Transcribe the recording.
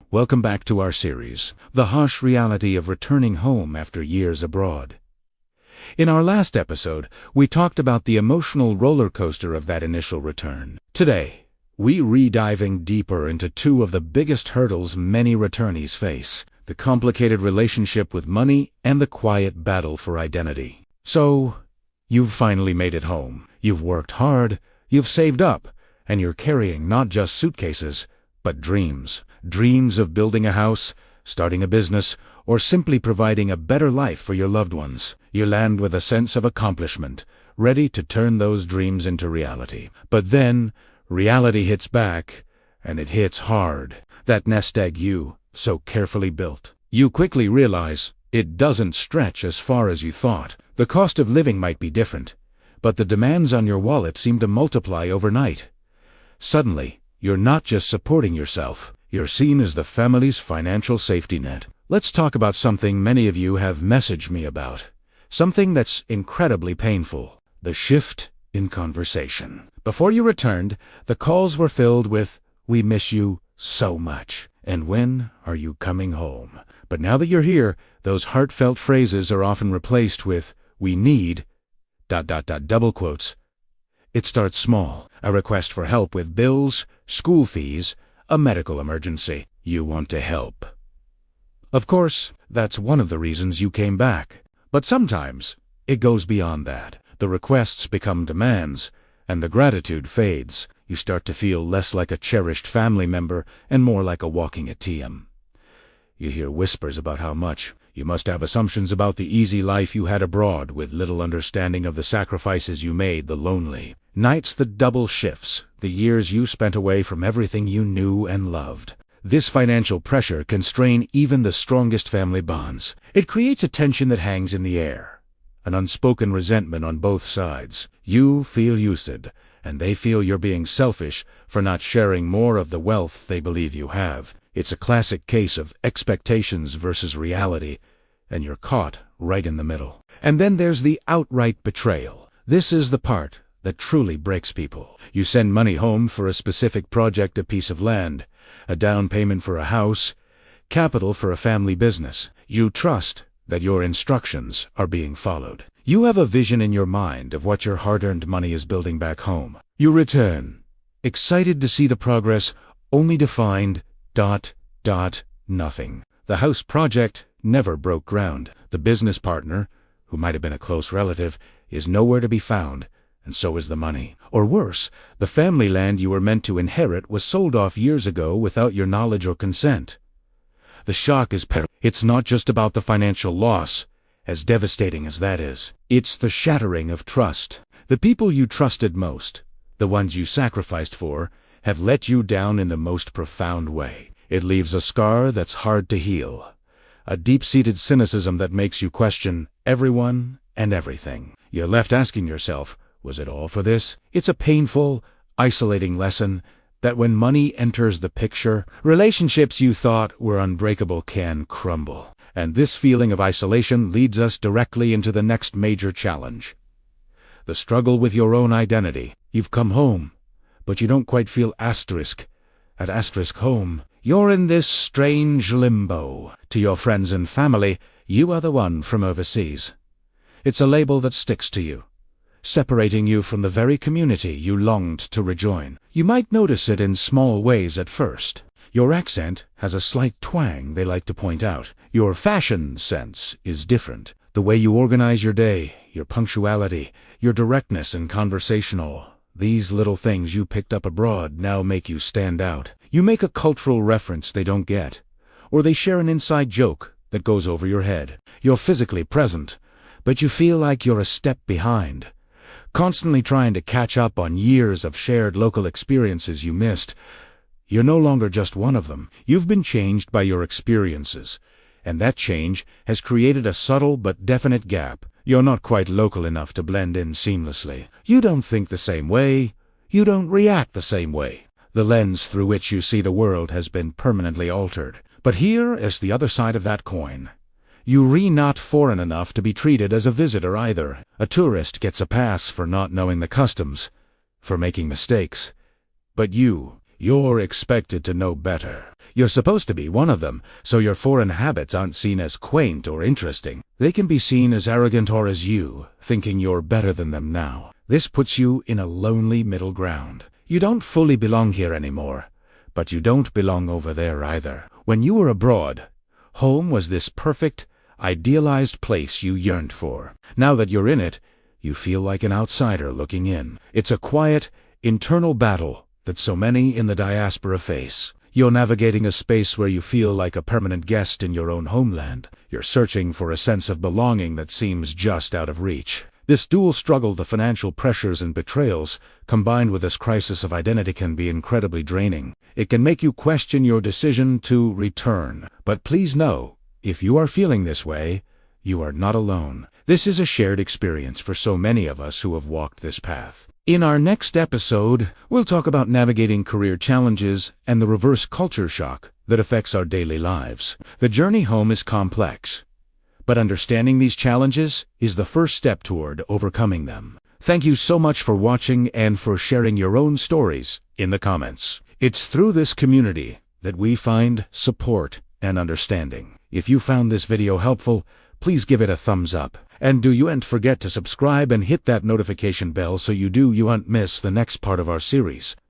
Welcome back to our series, The Harsh Reality of Returning Home After Years Abroad. In our last episode, we talked about the emotional roller coaster of that initial return. Today, we're diving deeper into two of the biggest hurdles many returnees face: the complicated relationship with money and the quiet battle for identity. So, you've finally made it home. You've worked hard, you've saved up, and you're carrying not just suitcases, but dreams. Dreams of building a house, starting a business, or simply providing a better life for your loved ones. You land with a sense of accomplishment, ready to turn those dreams into reality. But then, reality hits back, and it hits hard. That nest egg you so carefully built. You quickly realize it doesn't stretch as far as you thought. The cost of living might be different, but the demands on your wallet seem to multiply overnight. Suddenly, you're not just supporting yourself, you're seen as the family's financial safety net. Let's talk about something many of you have messaged me about. Something that's incredibly painful: the shift in conversation. Before you returned, the calls were filled with, "We miss you so much," and "When are you coming home?" But now that you're here, those heartfelt phrases are often replaced with, "We need," double quotes. It starts small: a request for help with bills, school fees, a medical emergency. You want to help. Of course, that's one of the reasons you came back. But sometimes, it goes beyond that. The requests become demands, and the gratitude fades. You start to feel less like a cherished family member and more like a walking ATM. You hear whispers about how much. You must have assumptions about the easy life you had abroad, with little understanding of the sacrifices you made, the lonely nights, the double shifts, the years you spent away from everything you knew and loved. This financial pressure can strain even the strongest family bonds. It creates a tension that hangs in the air, an unspoken resentment on both sides. You feel used, and they feel you're being selfish for not sharing more of the wealth they believe you have. It's a classic case of expectations versus reality, and you're caught right in the middle. And then there's the outright betrayal. This is the part that truly breaks people. You send money home for a specific project: a piece of land, a down payment for a house, capital for a family business. You trust that your instructions are being followed. You have a vision in your mind of what your hard-earned money is building back home. You return, excited to see the progress, only to find ... nothing. The house project never broke ground. The business partner, who might have been a close relative, is nowhere to be found, and so is the money. Or worse, the family land you were meant to inherit was sold off years ago without your knowledge or consent. The shock is It's not just about the financial loss, as devastating as that is. It's the shattering of trust. The people you trusted most, the ones you sacrificed for, have let you down in the most profound way. It leaves a scar that's hard to heal, a deep-seated cynicism that makes you question everyone and everything. You're left asking yourself, was it all for this? It's a painful, isolating lesson that when money enters the picture, relationships you thought were unbreakable can crumble. And this feeling of isolation leads us directly into the next major challenge: the struggle with your own identity. You've come home, but you don't quite feel at home. You're in this strange limbo. To your friends and family, you are the one from overseas. It's a label that sticks to you, separating you from the very community you longed to rejoin. You might notice it in small ways at first. Your accent has a slight twang they like to point out. Your fashion sense is different. The way you organize your day, your punctuality, your directness and conversational. These little things you picked up abroad now make you stand out. You make a cultural reference they don't get, or they share an inside joke that goes over your head. You're physically present, but you feel like you're a step behind, constantly trying to catch up on years of shared local experiences you missed. You're no longer just one of them. You've been changed by your experiences, and that change has created a subtle but definite gap. You're not quite local enough to blend in seamlessly. You don't think the same way. You don't react the same way. The lens through which you see the world has been permanently altered. But here is the other side of that coin. You're not foreign enough to be treated as a visitor either. A tourist gets a pass for not knowing the customs, for making mistakes. But you're expected to know better. You're supposed to be one of them, so your foreign habits aren't seen as quaint or interesting. They can be seen as arrogant or as you, thinking you're better than them now. This puts you in a lonely middle ground. You don't fully belong here anymore, but you don't belong over there either. When you were abroad, home was this perfect, idealized place you yearned for. Now that you're in it, you feel like an outsider looking in. It's a quiet, internal battle that so many in the diaspora face. You're navigating a space where you feel like a permanent guest in your own homeland. You're searching for a sense of belonging that seems just out of reach. This dual struggle, the financial pressures and betrayals, combined with this crisis of identity, can be incredibly draining. It can make you question your decision to return. But please know, if you are feeling this way, you are not alone. This is a shared experience for so many of us who have walked this path. In our next episode, we'll talk about navigating career challenges and the reverse culture shock that affects our daily lives. The journey home is complex, but understanding these challenges is the first step toward overcoming them. Thank you so much for watching and for sharing your own stories in the comments. It's through this community that we find support and understanding. If you found this video helpful, please give it a thumbs up. And don't forget to subscribe and hit that notification bell so you won't miss the next part of our series.